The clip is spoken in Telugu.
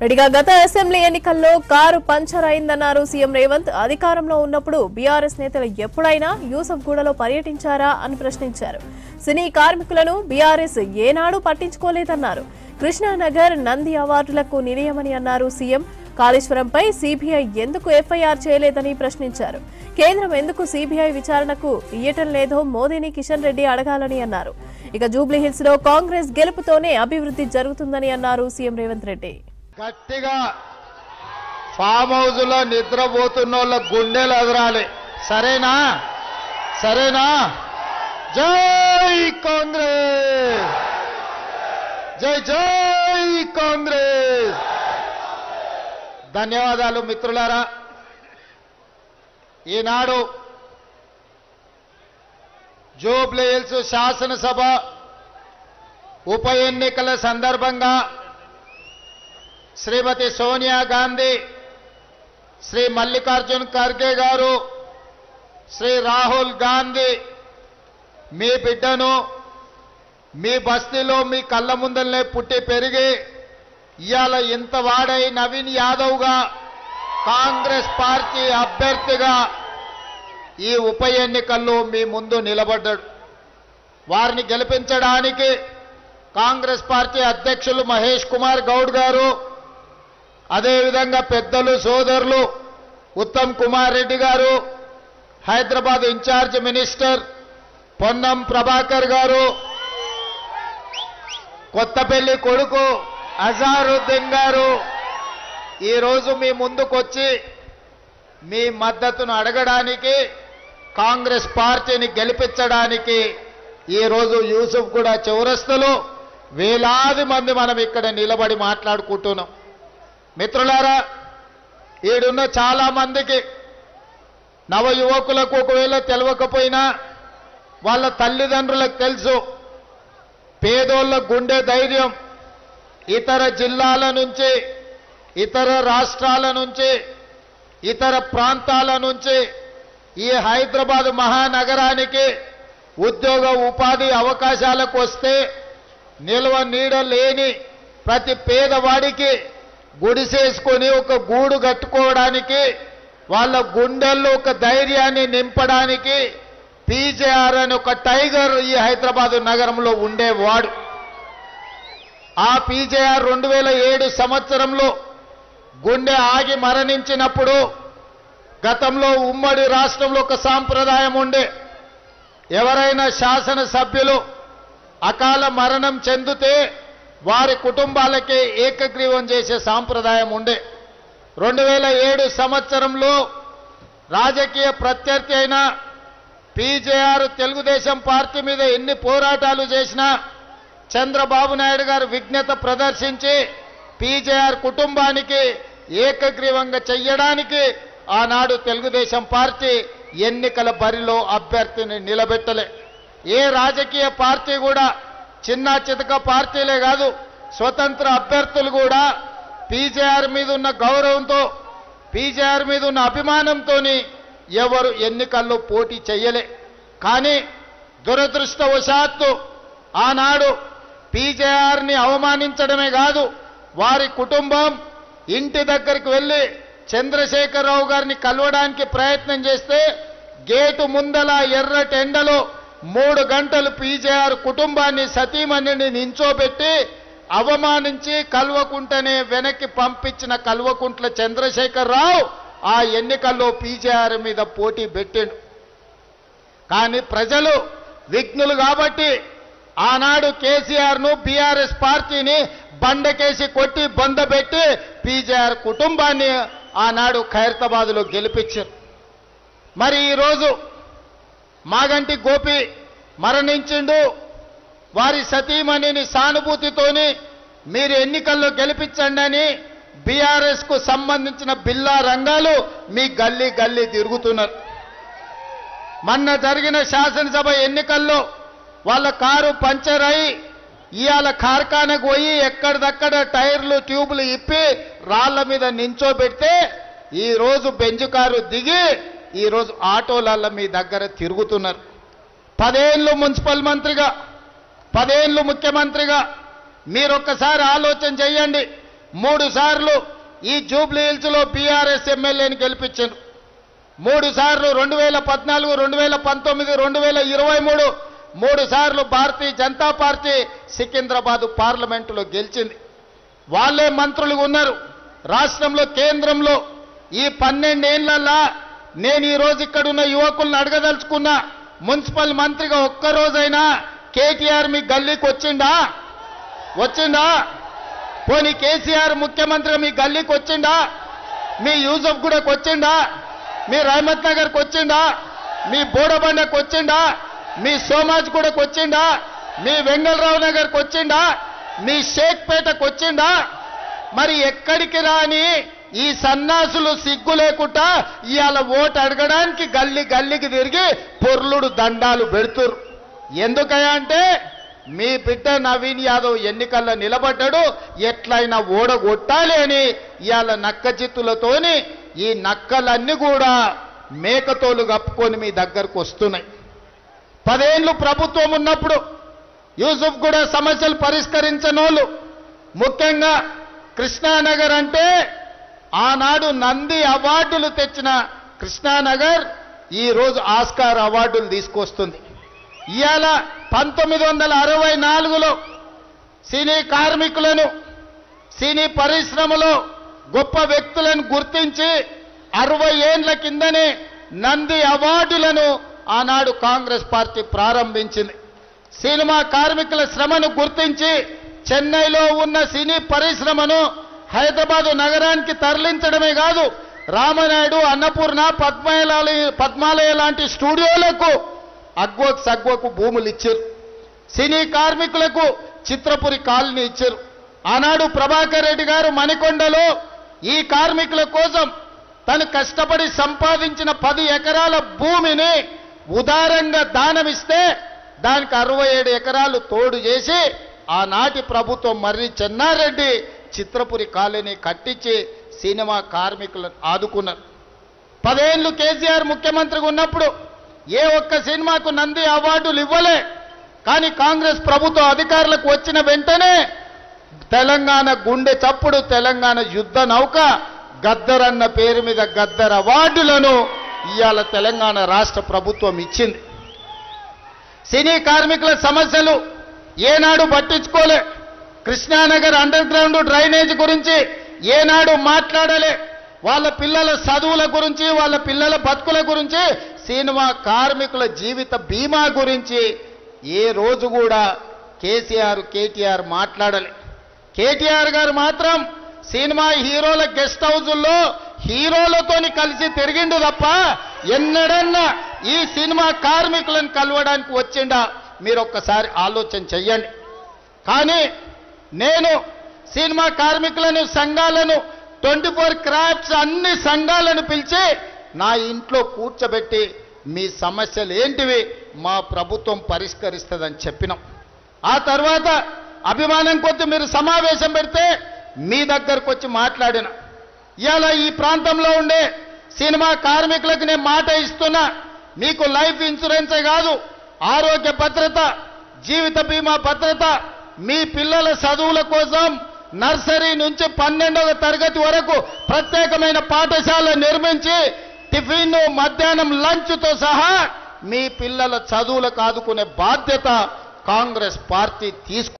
రెడ్డిగా గత అసెంబ్లీ ఎన్నికల్లో కారు పంచర్ అయిందన్నారు సీఎం రేవంత్. అధికారంలో ఉన్నప్పుడు బీఆర్ఎస్ నేతలు ఎప్పుడైనా యూసఫ్గూడలో పర్యటించారా అని ప్రశ్నించారు. సినీ కార్మికులను బీఆర్ఎస్ ఏనాడు పట్టించుకోలేదన్నారు. కృష్ణానగర్ నంది అవార్డులకు నిలయమని అన్నారు సీఎం. కాళేశ్వరంపై సీబీఐ ఎందుకు ఎఫ్ఐఆర్ చేయలేదని ప్రశ్నించారు. కేంద్రం ఎందుకు సీబీఐ విచారణకు ఇయ్యటం లేదో మోదీని కిషన్ రెడ్డి అడగాలని అన్నారు. ఇక జూబ్లీహిల్స్ లో కాంగ్రెస్ గెలుపుతోనే అభివృద్ధి జరుగుతుందని అన్నారు సీఎం రేవంత్ రెడ్డి. గట్టిగా ఫామ్ హౌస్ లో నిద్రపోతున్న వాళ్ళ గుండెలు ఎదరాలి. సరేనా? సరేనా? జై కాంగ్రెస్, జై జై కాంగ్రెస్. ధన్యవాదాలు మిత్రులారా. ఈనాడు జూబ్లీహిల్స్ శాసనసభ ఉప ఎన్నికల సందర్భంగా శ్రీమతి సోనియా గాంధీ, శ్రీ మల్లికార్జున్ ఖర్గే గారు, శ్రీ రాహుల్ గాంధీ మీ బిడ్డను మీ బస్తీలో మీ కళ్ళ ముందరనే పుట్టి పెరిగి ఇవాళ ఇంత వాడై నవీన్ యాదవ్గా కాంగ్రెస్ పార్టీ అభ్యర్థిగా ఈ ఉప ఎన్నికల్లో మీ ముందు నిలబడ్డాడు. వారిని గెలిపించడానికి కాంగ్రెస్ పార్టీ అధ్యక్షులు మహేష్ కుమార్ గౌడ్ గారు, అదేవిధంగా పెద్దలు సోదరులు ఉత్తమ్ కుమార్ రెడ్డి గారు, హైదరాబాద్ ఇన్ఛార్జ్ మినిస్టర్ పొన్నం ప్రభాకర్ గారు, కొత్తపల్లి కొడుకు అజారుద్దీన్ గారు ఈరోజు మీ ముందుకొచ్చి మీ మద్దతును అడగడానికి, కాంగ్రెస్ పార్టీని గెలిపించడానికి ఈరోజు యూసుఫ్గూడ చౌరస్తాలో వేలాది మంది మనం ఇక్కడ నిలబడి మాట్లాడుకుంటున్నాం. మిత్రులారా, ఈడున్న చాలా మందికి నవ యువకులకు ఒకవేళ తెలియకపోయినా వాళ్ళ తల్లిదండ్రులకు తెలుసు. పేదోళ్ళ గుండె ధైర్యం ఇతర జిల్లాల నుంచి, ఇతర రాష్ట్రాల నుంచి, ఇతర ప్రాంతాల నుంచి ఈ హైదరాబాద్ మహానగరానికి ఉద్యోగ ఉపాధి అవకాశాలకు వస్తే నిల్వ నీడ లేని ప్రతి పేదవాడికి గుడిసేసుకొని ఒక గూడు కట్టుకోవడానికి, వాళ్ళ గుండెల్లో ఒక ధైర్యాన్ని నింపడానికి పీజేఆర్ అని ఒక టైగర్ ఈ హైదరాబాద్ నగరంలో ఉండేవాడు. ఆ పీజేఆర్ 2007 సంవత్సరంలో గుండె ఆగి మరణించినప్పుడు గతంలో ఉమ్మడి రాష్ట్రంలో ఒక సాంప్రదాయం ఉండే, ఎవరైనా శాసనసభ్యులు అకాల మరణం చెందితే వారి కుటుంబాలకే ఏకగ్రీవం చేసే సాంప్రదాయం ఉండే. 2007 సంవత్సరంలో రాజకీయ ప్రత్యర్థి అయిన పీజేఆర్ తెలుగుదేశం పార్టీ మీద ఎన్ని పోరాటాలు చేసినా చంద్రబాబు నాయుడు గారు విజ్ఞత ప్రదర్శించి పీజేఆర్ కుటుంబానికి ఏకగ్రీవంగా చెయ్యడానికి ఆనాడు తెలుగుదేశం పార్టీ ఎన్నికల బరిలో అభ్యర్థిని నిలబెట్టలే. ఏ రాజకీయ పార్టీ కూడా, చిన్న చితక పార్టీలే కాదు, స్వతంత్ర అభ్యర్థులు కూడా పీజేఆర్ మీద ఉన్న గౌరవంతో, పీజేఆర్ మీద ఉన్న అభిమానంతో ఎవరు ఎన్నికల్లో పోటీ చెయ్యలే. కానీ దురదృష్టవశాత్తు ఆనాడు పీజేఆర్ని అవమానించడమే కాదు, వారి కుటుంబం ఇంటి దగ్గరికి వెళ్ళి చంద్రశేఖరరావు గారిని కలవడానికి ప్రయత్నం చేస్తే గేటు ముందల ఎర్రటి ఎండలో 3 గంటలు పీజేఆర్ కుటుంబాన్ని సతీమణిని నించోబెట్టి అవమానించి కల్వకుంటనే వెనక్కి పంపించిన కల్వకుంట్ల చంద్రశేఖరరావు ఆ ఎన్నికల్లో పీజేఆర్ మీద పోటీ పెట్టాడు. కానీ ప్రజలు విఘ్నులు కాబట్టి ఆనాడు కేసీఆర్ను, బీఆర్ఎస్ పార్టీని బండకేసి కొట్టి బందబెట్టి పీజేఆర్ కుటుంబాన్ని ఆనాడు ఖైరతాబాద్లో గెలిపించారు. మరి ఈరోజు మాగంటి గోపి మరణించిండు, వారి సతీమణిని సానుభూతితోని మీరు ఎన్నికల్లో గెలిపించండి అని బీఆర్ఎస్ కు సంబంధించిన బిల్లా రంగాలు మీ గల్లీ గల్లీ తిరుగుతున్నారు. మొన్న జరిగిన శాసనసభ ఎన్నికల్లో వాళ్ళ కారు పంచర్ అయి ఇవాళ కార్ఖానకు పోయి ఎక్కడిదక్కడ టైర్లు ట్యూబులు ఇప్పి రాళ్ల మీద నించోబెడితే ఈరోజు బెంజు కారు దిగి ఈరోజు ఆటోల మీ దగ్గర తిరుగుతున్నారు. 10 ఏళ్ళు మున్సిపల్ మంత్రిగా, 10 ఏళ్ళు ముఖ్యమంత్రిగా మీరొక్కసారి ఆలోచన చేయండి. 3 సార్లు ఈ జూబ్లీ హిల్స్ లో బీఆర్ఎస్ ఎమ్మెల్యేని గెలిపించారు. 3 సార్లు 2014, 2019, 2023 3 సార్లు భారతీయ జనతా పార్టీ సికింద్రాబాద్ పార్లమెంటులో గెలిచింది. వాళ్ళే మంత్రులుగా ఉన్నారు రాష్ట్రంలో, కేంద్రంలో. ఈ 12 ఏళ్లలో నేను ఈ రోజు ఇక్కడున్న యువకులను అడగదలుచుకున్నా, మున్సిపల్ మంత్రిగా ఒక్కరోజైనా కేటీఆర్ మీ గల్లీకి వచ్చిండా? పోనీ కేసీఆర్ ముఖ్యమంత్రిగా మీ గల్లీకి వచ్చిండా? మీ యూసఫ్ గూడకు వచ్చిండా? మీ రహమత్ నగర్కి వచ్చిండా? మీ బోడబండకు వచ్చిండా? మీ సోమాజ్ గూడకు వచ్చిండా? మీ వెంగళరావు నగర్కి వచ్చిండా? మీ షేక్పేటకు వచ్చిండా? మరి ఎక్కడికి రాని ఈ సన్నాసులు సిగ్గు లేకుండా ఇవాళ ఓటు అడగడానికి గల్లీకి తిరిగి పొర్లుడు దండాలు పెడుతురు. ఎందుకయ్యా అంటే మీ బిడ్డ నవీన్ యాదవ్ ఎన్నికల్లో నిలబడ్డాడు, ఎట్లయినా ఓడగొట్టాలి అని ఇవాళ నక్క చిత్తులతోని ఈ నక్కలన్నీ కూడా మేకతోలు కప్పుకొని మీ దగ్గరకు వస్తున్నాయి. 10 ఏళ్ళు ప్రభుత్వం ఉన్నప్పుడు యూసుఫ్ కూడా సమస్యలు పరిష్కరించనోళ్ళు, ముఖ్యంగా కృష్ణానగర్ అంటే ఆనాడు నంది అవార్డులు తెచ్చిన కృష్ణానగర్ ఈ రోజు ఆస్కార్ అవార్డులు తీసుకొస్తుంది. ఇవాళ 1964లో సినీ కార్మికులను, సినీ పరిశ్రమలో గొప్ప వ్యక్తులను గుర్తించి 60 ఏళ్ల కిందనే నంది అవార్డులను ఆనాడు కాంగ్రెస్ పార్టీ ప్రారంభించింది. సినిమా కార్మికుల శ్రమను గుర్తించి చెన్నైలో ఉన్న సినీ పరిశ్రమను హైదరాబాదు నగరానికి తరలించడమే కాదు, రామనాయుడు, అన్నపూర్ణ, పద్మాలయ లాంటి స్టూడియోలకు సగ్వకు భూములు ఇచ్చారు. సినీ కార్మికులకు చిత్రపురి కాలనీ ఇచ్చారు. ఆనాడు ప్రభాకర్ రెడ్డి గారు మణికొండలో ఈ కార్మికుల కోసం తను కష్టపడి సంపాదించిన 10 ఎకరాల భూమిని ఉదారంగా దానమిస్తే దానికి 67 ఎకరాలు తోడు చేసి ఆనాటి ప్రభుత్వం మర్రి చెన్నారెడ్డి చిత్రపురి కాలనీ కట్టించి సినిమా కార్మికులను ఆదుకున్నారు. 10 ఏళ్లు కేసీఆర్ ముఖ్యమంత్రిగా ఉన్నప్పుడు ఏ ఒక్క సినిమాకు నంది అవార్డులు ఇవ్వలే. కానీ కాంగ్రెస్ ప్రభుత్వం అధికారులకు వచ్చిన వెంటనే తెలంగాణ గుండె చప్పుడు, తెలంగాణ యుద్ధ నౌక గద్దర్ అన్న పేరు మీద గద్దర్ అవార్డులను ఇవాళ తెలంగాణ రాష్ట్ర ప్రభుత్వం ఇచ్చింది. సినీ కార్మికుల సమస్యలు ఏనాడు పట్టించుకోలే. కృష్ణానగర్ అండర్ గ్రౌండ్ డ్రైనేజ్ గురించి ఏనాడు మాట్లాడలే. వాళ్ళ పిల్లల చదువుల గురించి, వాళ్ళ పిల్లల బతుకుల గురించి, సినిమా కార్మికుల జీవిత బీమా గురించి ఏ రోజు కూడా కేటీఆర్ మాట్లాడలే. కేటీఆర్ గారు మాత్రం సినిమా హీరోల గెస్ట్ హౌజుల్లో హీరోలతోని కలిసి తిరిగిండు తప్ప ఎన్నడన్నా ఈ సినిమా కార్మికులను కలవడానికి వచ్చిండా? మీరు ఒక్కసారి ఆలోచన చెయ్యండి. కానీ నేను సినిమా కార్మికులను, సంఘాలను, 24 క్రాఫ్ట్స్ అన్ని సంఘాలను పిలిచి నా ఇంట్లో కూర్చోబెట్టి మీ సమస్యలు ఏంటివి మా ప్రభుత్వం పరిష్కరిస్తుందని చెప్పినాం. ఆ తర్వాత అభిమానం కొద్ది మీరు సమావేశం పెడితే మీ దగ్గరకు వచ్చి మాట్లాడిన. ఇవాళ ఈ ప్రాంతంలో ఉండే సినిమా కార్మికులకు నేను మాట ఇస్తున్నా, మీకు లైఫ్ ఇన్సూరెన్సే కాదు, ఆరోగ్య భద్రత, జీవిత బీమా భద్రత, మీ పిల్లల చదువుల కోసం నర్సరీ నుంచి 12వ తరగతి వరకు ప్రత్యేకమైన పాఠశాల నిర్మించి టిఫిన్, మధ్యాహ్నం లంచ్తో సహా మీ పిల్లల చదువులకు ఆదుకునే బాధ్యత కాంగ్రెస్ పార్టీ